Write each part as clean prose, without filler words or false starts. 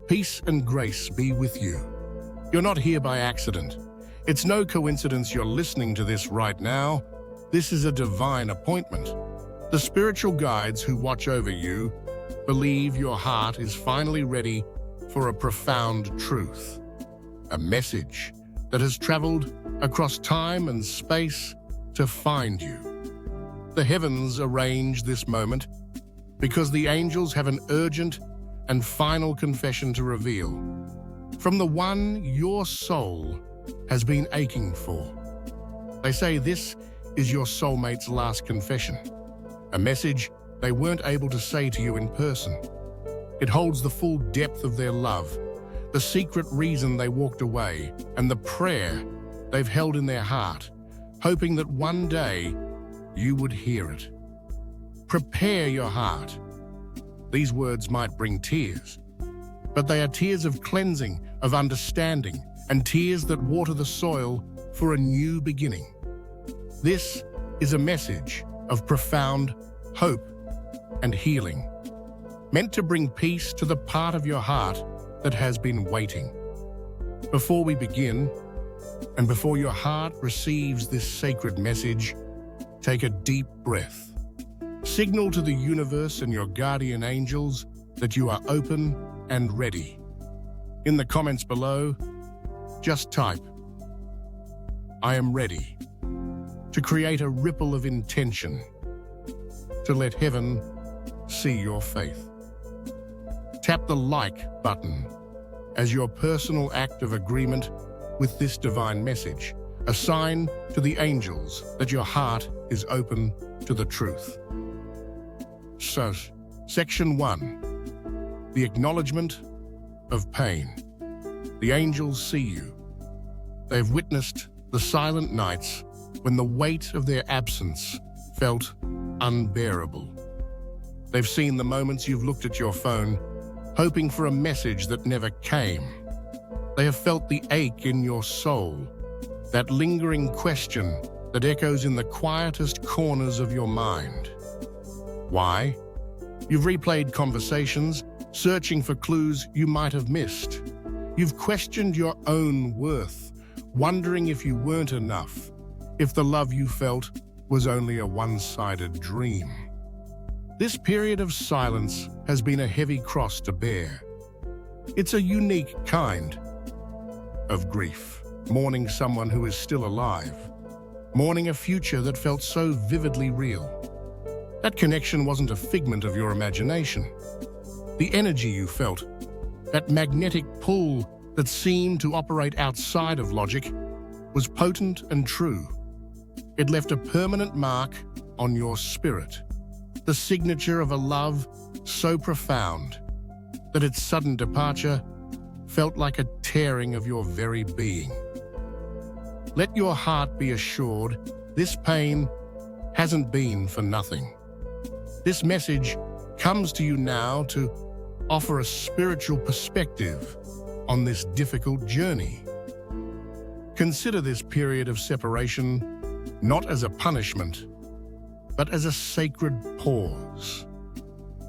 Peace and grace be with you. You're not here by accident. It's no coincidence you're listening to this right now. This is a divine appointment. The spiritual guides who watch over you believe your heart is finally ready for a profound truth. A message that has traveled across time and space to find you. The heavens arrange this moment because the angels have an urgent and final confession to reveal. From the one your soul has been aching for. They say this is your soulmate's last confession. A message they weren't able to say to you in person. It holds the full depth of their love, the secret reason they walked away, and the prayer they've held in their heart, hoping that one day you would hear it. Prepare your heart. These words might bring tears, but they are tears of cleansing, of understanding, and tears that water the soil for a new beginning. This is a message of profound hope and healing, meant to bring peace to the part of your heart that has been waiting. Before we begin, and before your heart receives this sacred message, take a deep breath. Signal to the universe and your guardian angels that you are open and ready. In the comments below, just type, "I am ready," to create a ripple of intention, to let heaven see your faith. Tap the like button as your personal act of agreement with this divine message, a sign to the angels that your heart is open to the truth. So, Section 1, the acknowledgement of pain. The angels see you. They've witnessed the silent nights when the weight of their absence felt unbearable. They've seen the moments you've looked at your phone, hoping for a message that never came. They have felt the ache in your soul, that lingering question that echoes in the quietest corners of your mind. Why? You've replayed conversations, searching for clues you might have missed. You've questioned your own worth, wondering if you weren't enough, if the love you felt was only a one-sided dream. This period of silence has been a heavy cross to bear. It's a unique kind of grief, mourning someone who is still alive, mourning a future that felt so vividly real. That connection wasn't a figment of your imagination. The energy you felt, that magnetic pull that seemed to operate outside of logic, was potent and true. It left a permanent mark on your spirit, the signature of a love so profound that its sudden departure felt like a tearing of your very being. Let your heart be assured this pain hasn't been for nothing. This message comes to you now to offer a spiritual perspective on this difficult journey. Consider this period of separation not as a punishment, but as a sacred pause.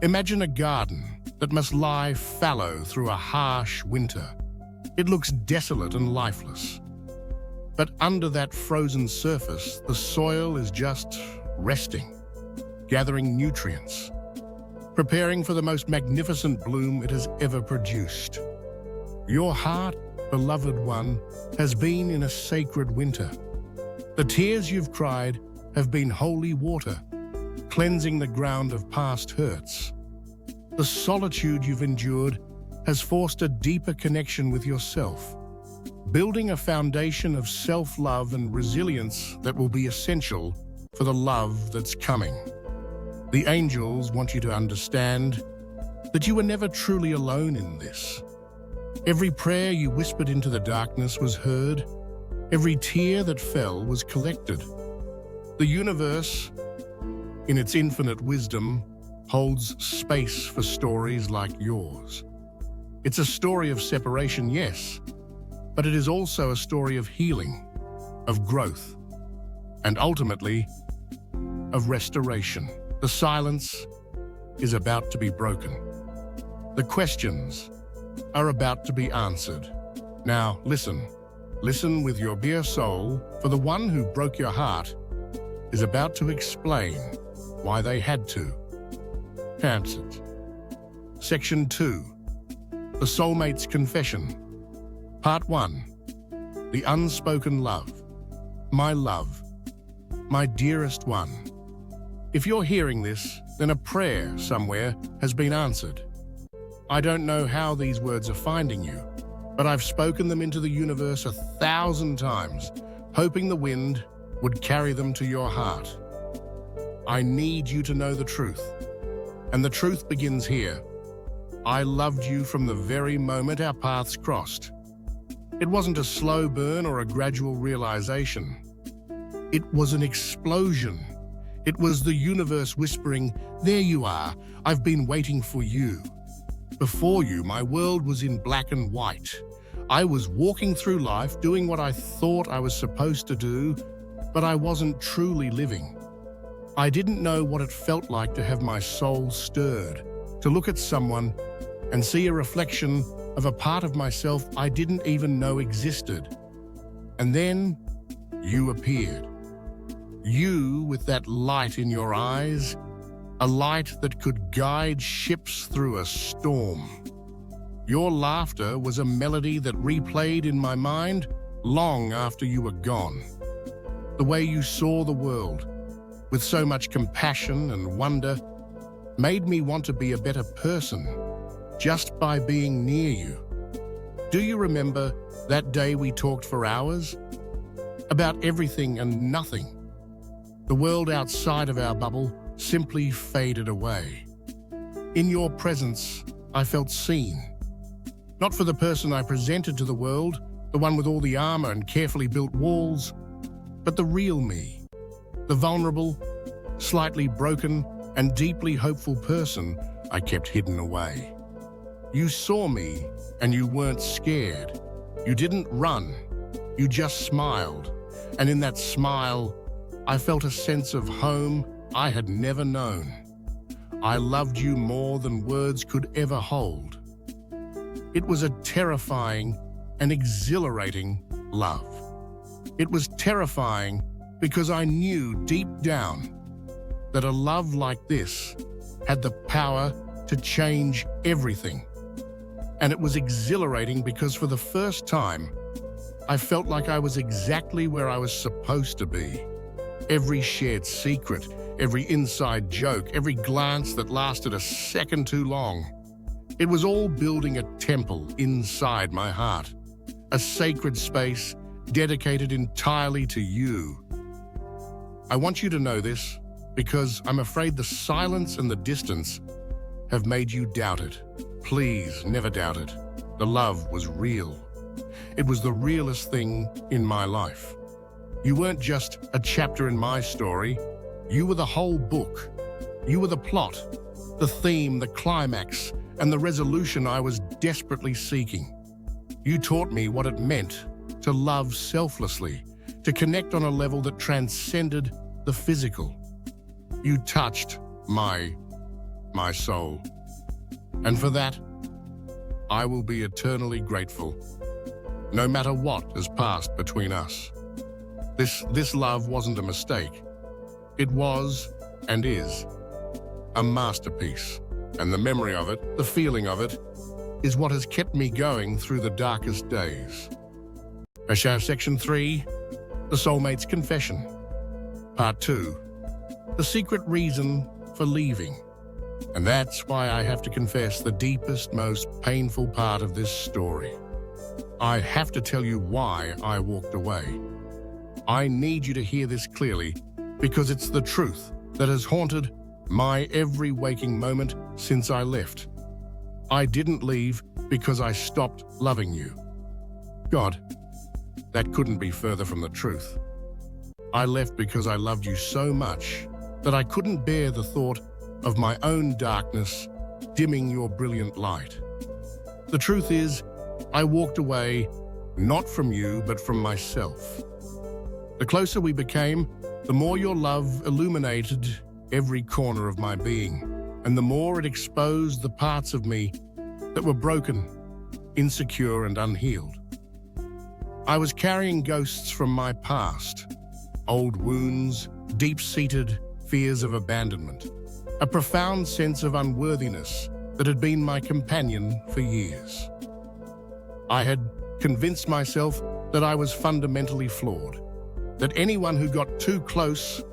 Imagine a garden that must lie fallow through a harsh winter. It looks desolate and lifeless. But under that frozen surface, the soil is just resting, gathering nutrients, preparing for the most magnificent bloom it has ever produced. Your heart, beloved one, has been in a sacred winter. The tears you've cried have been holy water, cleansing the ground of past hurts. The solitude you've endured has forced a deeper connection with yourself, building a foundation of self-love and resilience that will be essential for the love that's coming. The angels want you to understand that you were never truly alone in this. Every prayer you whispered into the darkness was heard. Every tear that fell was collected. The universe, in its infinite wisdom, holds space for stories like yours. It's a story of separation, yes, but it is also a story of healing, of growth, and ultimately, of restoration. The silence is about to be broken. The questions are about to be answered. Now, listen. Listen with your dear soul, for the one who broke your heart is about to explain why they had to. Answered. Section 2. The Soulmate's Confession. Part 1. The Unspoken Love. My love. My dearest one. If you're hearing this, then a prayer somewhere has been answered. I don't know how these words are finding you, but I've spoken them into the universe 1,000 times, hoping the wind would carry them to your heart. I need you to know the truth, and the truth begins here. I loved you from the very moment our paths crossed. It wasn't a slow burn or a gradual realization. It was an explosion. It was the universe whispering, "There you are, I've been waiting for you." Before you, my world was in black and white. I was walking through life doing what I thought I was supposed to do, but I wasn't truly living. I didn't know what it felt like to have my soul stirred, to look at someone and see a reflection of a part of myself I didn't even know existed. And then you appeared. You with that light in your eyes, a light that could guide ships through a storm. Your laughter was a melody that replayed in my mind long after you were gone. The way you saw the world, with so much compassion and wonder, made me want to be a better person just by being near you. Do you remember that day we talked for hours? About everything and nothing. The world outside of our bubble simply faded away. In your presence, I felt seen. Not for the person I presented to the world, the one with all the armor and carefully built walls, but the real me, the vulnerable, slightly broken, and deeply hopeful person I kept hidden away. You saw me, and you weren't scared. You didn't run. You just smiled. And in that smile, I felt a sense of home I had never known. I loved you more than words could ever hold. It was a terrifying and exhilarating love. It was terrifying because I knew deep down that a love like this had the power to change everything. And it was exhilarating because for the first time, I felt like I was exactly where I was supposed to be. Every shared secret, every inside joke, every glance that lasted a second too long. It was all building a temple inside my heart, a sacred space dedicated entirely to you. I want you to know this because I'm afraid the silence and the distance have made you doubt it. Please never doubt it. The love was real. It was the realest thing in my life. You weren't just a chapter in my story. You were the whole book. You were the plot, the theme, the climax, and the resolution I was desperately seeking. You taught me what it meant to love selflessly, to connect on a level that transcended the physical. You touched my soul. And for that, I will be eternally grateful, no matter what has passed between us. This love wasn't a mistake. It was, and is, a masterpiece. And the memory of it, the feeling of it, is what has kept me going through the darkest days. Section 3, The Soulmate's Confession. Part 2, The Secret Reason for Leaving. And that's why I have to confess the deepest, most painful part of this story. I have to tell you why I walked away. I need you to hear this clearly because it's the truth that has haunted my every waking moment since I left. I didn't leave because I stopped loving you. God, that couldn't be further from the truth. I left because I loved you so much that I couldn't bear the thought of my own darkness dimming your brilliant light. The truth is, I walked away not from you, but from myself. The closer we became, the more your love illuminated every corner of my being, and the more it exposed the parts of me that were broken, insecure and unhealed. I was carrying ghosts from my past, old wounds, deep-seated fears of abandonment, a profound sense of unworthiness that had been my companion for years. I had convinced myself that I was fundamentally flawed, that anyone who got too close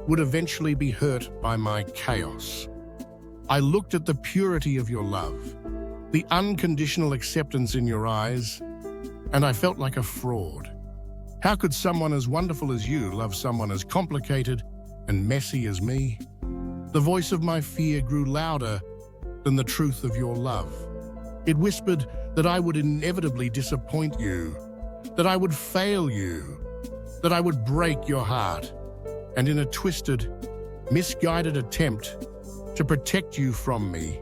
would eventually be hurt by my chaos. I looked at the purity of your love, the unconditional acceptance in your eyes, and I felt like a fraud. How could someone as wonderful as you love someone as complicated and messy as me? The voice of my fear grew louder than the truth of your love. It whispered that I would inevitably disappoint you, that I would fail you, that I would break your heart, and in a twisted, misguided attempt to protect you from me,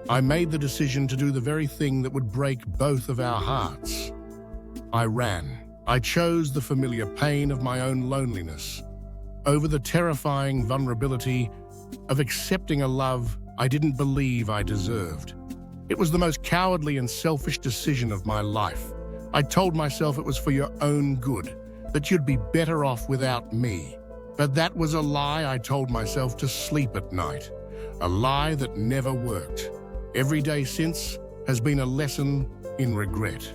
I made the decision to do the very thing that would break both of our hearts. I ran. I chose the familiar pain of my own loneliness over the terrifying vulnerability of accepting a love I didn't believe I deserved. It was the most cowardly and selfish decision of my life. I told myself it was for your own good, that you'd be better off without me. But that was a lie I told myself to sleep at night, a lie that never worked. Every day since has been a lesson in regret.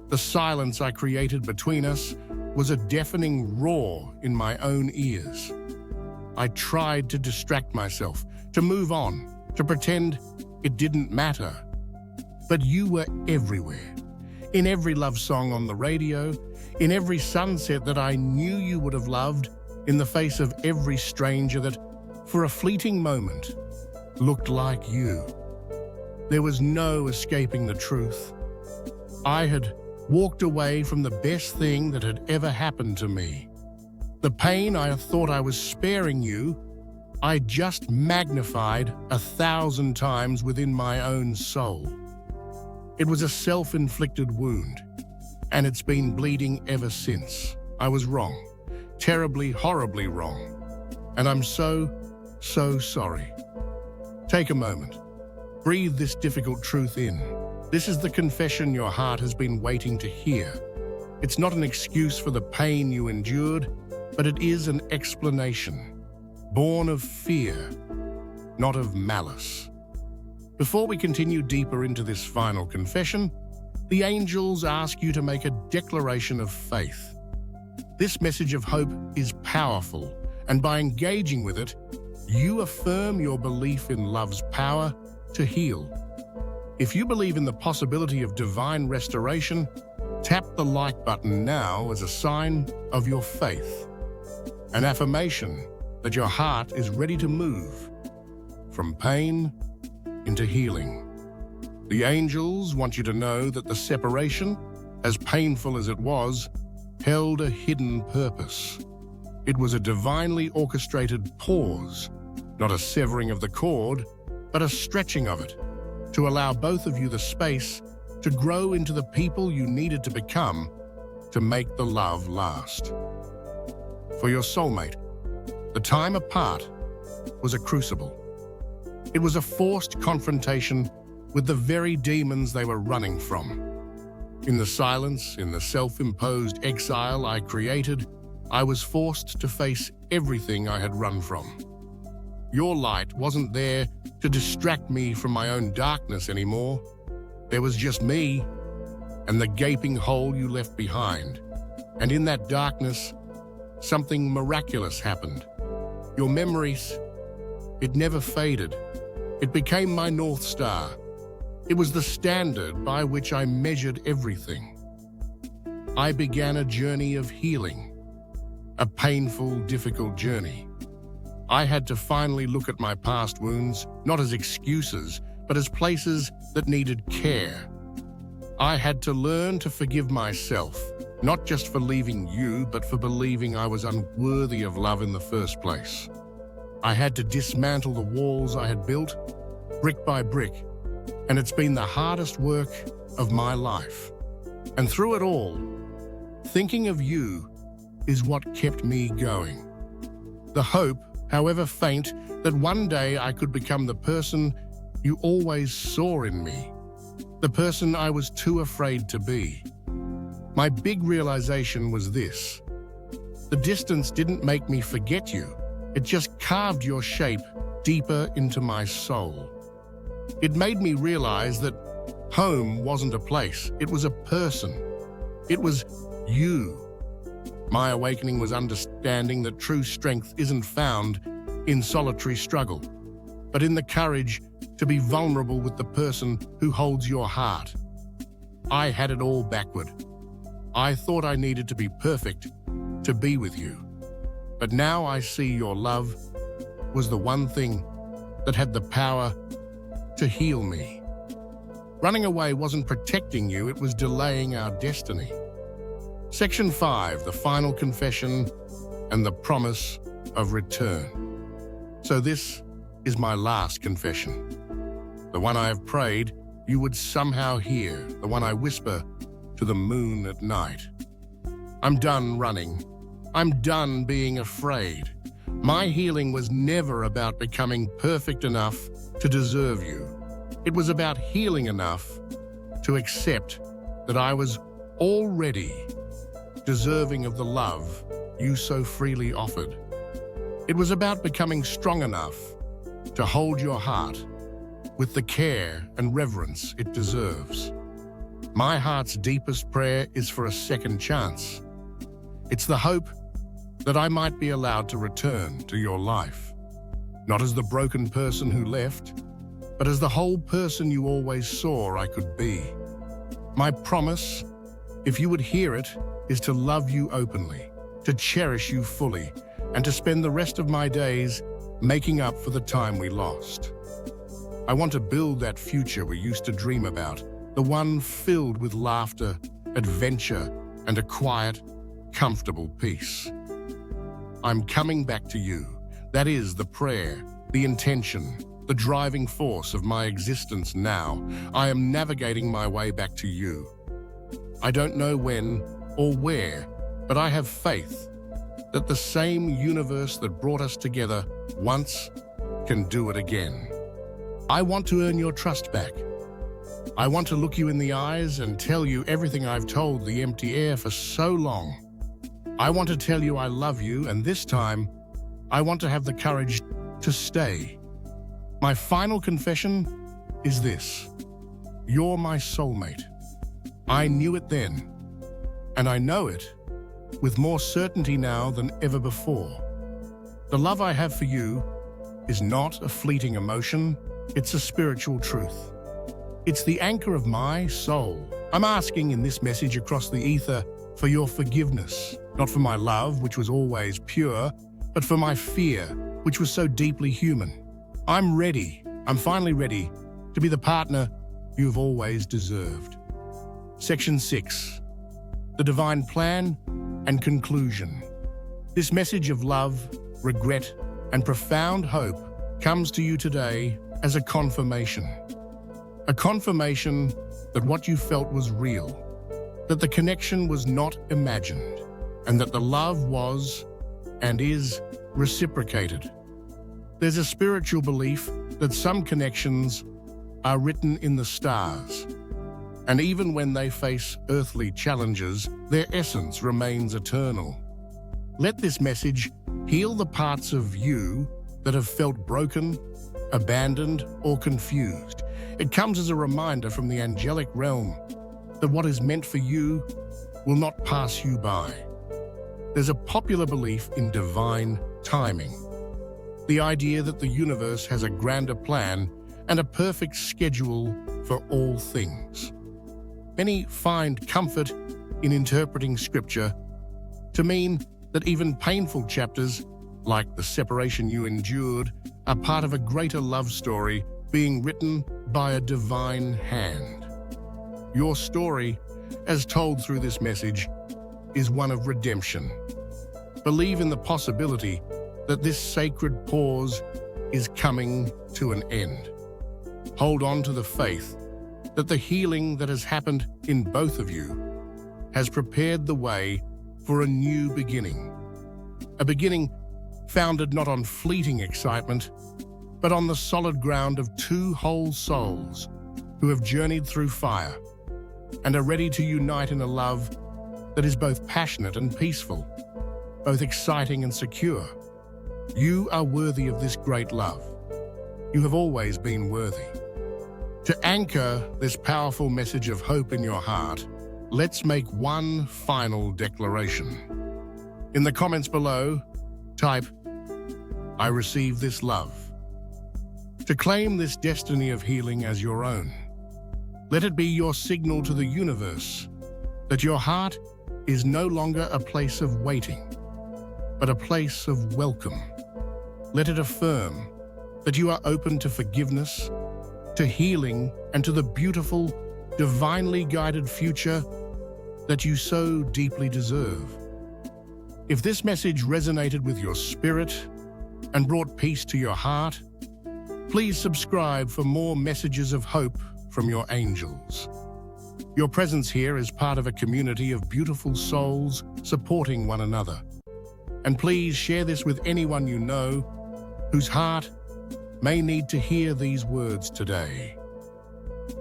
The silence I created between us was a deafening roar in my own ears. I tried to distract myself, to move on, to pretend it didn't matter. But you were everywhere. In every love song on the radio, in every sunset that I knew you would have loved, in the face of every stranger that, for a fleeting moment, looked like you. There was no escaping the truth. I had walked away from the best thing that had ever happened to me. The pain I thought I was sparing you, I just magnified 1,000 times within my own soul. It was a self-inflicted wound, and it's been bleeding ever since. I was wrong, terribly, horribly wrong, and I'm so sorry. Take a moment. Breathe this difficult truth in. This is the confession your heart has been waiting to hear. It's not an excuse for the pain you endured, but it is an explanation, born of fear, not of malice. Before we continue deeper into this final confession, the angels ask you to make a declaration of faith. This message of hope is powerful, and by engaging with it, you affirm your belief in love's power to heal. If you believe in the possibility of divine restoration, tap the like button now as a sign of your faith, an affirmation that your heart is ready to move from pain into healing. The angels want you to know that the separation, as painful as it was, held a hidden purpose. It was a divinely orchestrated pause, not a severing of the cord, but a stretching of it, to allow both of you the space to grow into the people you needed to become to make the love last. For your soulmate, the time apart was a crucible. It was a forced confrontation with the very demons they were running from. In the silence, in the self-imposed exile I created, I was forced to face everything I had run from. Your light wasn't there to distract me from my own darkness anymore. There was just me and the gaping hole you left behind. And in that darkness, something miraculous happened. Your memories, it never faded. It became my North Star. It was the standard by which I measured everything. I began a journey of healing, a painful, difficult journey. I had to finally look at my past wounds, not as excuses, but as places that needed care. I had to learn to forgive myself, not just for leaving you, but for believing I was unworthy of love in the first place. I had to dismantle the walls I had built, brick by brick, and it's been the hardest work of my life. And through it all, thinking of you is what kept me going. The hope, however faint, that one day I could become the person you always saw in me. the person I was too afraid to be. My big realization was this: the distance didn't make me forget you. It just carved your shape deeper into my soul. It made me realize that home wasn't a place, it was a person. It was you. My awakening was understanding that true strength isn't found in solitary struggle, but in the courage to be vulnerable with the person who holds your heart. I had it all backward. I thought I needed to be perfect to be with you. But now I see your love was the one thing that had the power to heal me. Running away wasn't protecting you, it was delaying our destiny. Section 5, the final confession and the promise of return. So this is my last confession. The one I have prayed you would somehow hear, the one I whisper to the moon at night. I'm done running. I'm done being afraid. My healing was never about becoming perfect enough to deserve you. It was about healing enough to accept that I was already deserving of the love you so freely offered. It was about becoming strong enough to hold your heart with the care and reverence it deserves. My heart's deepest prayer is for a second chance. It's the hope that I might be allowed to return to your life, not as the broken person who left, but as the whole person you always saw I could be. My promise, if you would hear it, is to love you openly, to cherish you fully, and to spend the rest of my days making up for the time we lost. I want to build that future we used to dream about, the one filled with laughter, adventure, and a quiet, comfortable peace. I'm coming back to you. That is the prayer, the intention, the driving force of my existence now. I am navigating my way back to you. I don't know when or where, but I have faith that the same universe that brought us together once can do it again. I want to earn your trust back. I want to look you in the eyes and tell you everything I've told the empty air for so long. I want to tell you I love you, and this time, I want to have the courage to stay. My final confession is this: you're my soulmate. I knew it then, and I know it with more certainty now than ever before. The love I have for you is not a fleeting emotion, it's a spiritual truth. It's the anchor of my soul. I'm asking in this message across the ether for your forgiveness, not for my love, which was always pure, but for my fear, which was so deeply human. I'm ready. I'm finally ready to be the partner you've always deserved. Section 6, the divine plan and conclusion. This message of love, regret, and profound hope comes to you today as a confirmation. A confirmation that what you felt was real, that the connection was not imagined, and that the love was and is reciprocated. There's a spiritual belief that some connections are written in the stars, and even when they face earthly challenges, their essence remains eternal. Let this message heal the parts of you that have felt broken, abandoned, or confused. It comes as a reminder from the angelic realm that what is meant for you will not pass you by. There's a popular belief in divine timing, the idea that the universe has a grander plan and a perfect schedule for all things. Many find comfort in interpreting scripture to mean that even painful chapters, like the separation you endured, are part of a greater love story being written by a divine hand. Your story, as told through this message, is one of redemption. Believe in the possibility that this sacred pause is coming to an end. Hold on to the faith that the healing that has happened in both of you has prepared the way for a new beginning. A beginning founded not on fleeting excitement, but on the solid ground of two whole souls who have journeyed through fire and are ready to unite in a love that is both passionate and peaceful, both exciting and secure. You are worthy of this great love. You have always been worthy. To anchor this powerful message of hope in your heart, let's make one final declaration. In the comments below, type, "I receive this love." To claim this destiny of healing as your own, let it be your signal to the universe that your heart is no longer a place of waiting, but a place of welcome. Let it affirm that you are open to forgiveness, to healing, and to the beautiful, divinely guided future that you so deeply deserve. If this message resonated with your spirit and brought peace to your heart, please subscribe for more messages of hope from your angels. Your presence here is part of a community of beautiful souls supporting one another. And please share this with anyone you know whose heart may need to hear these words today.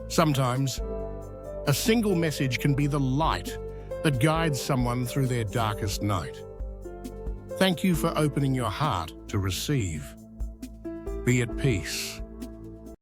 Sometimes, a single message can be the light that guides someone through their darkest night. Thank you for opening your heart to receive. Be at peace.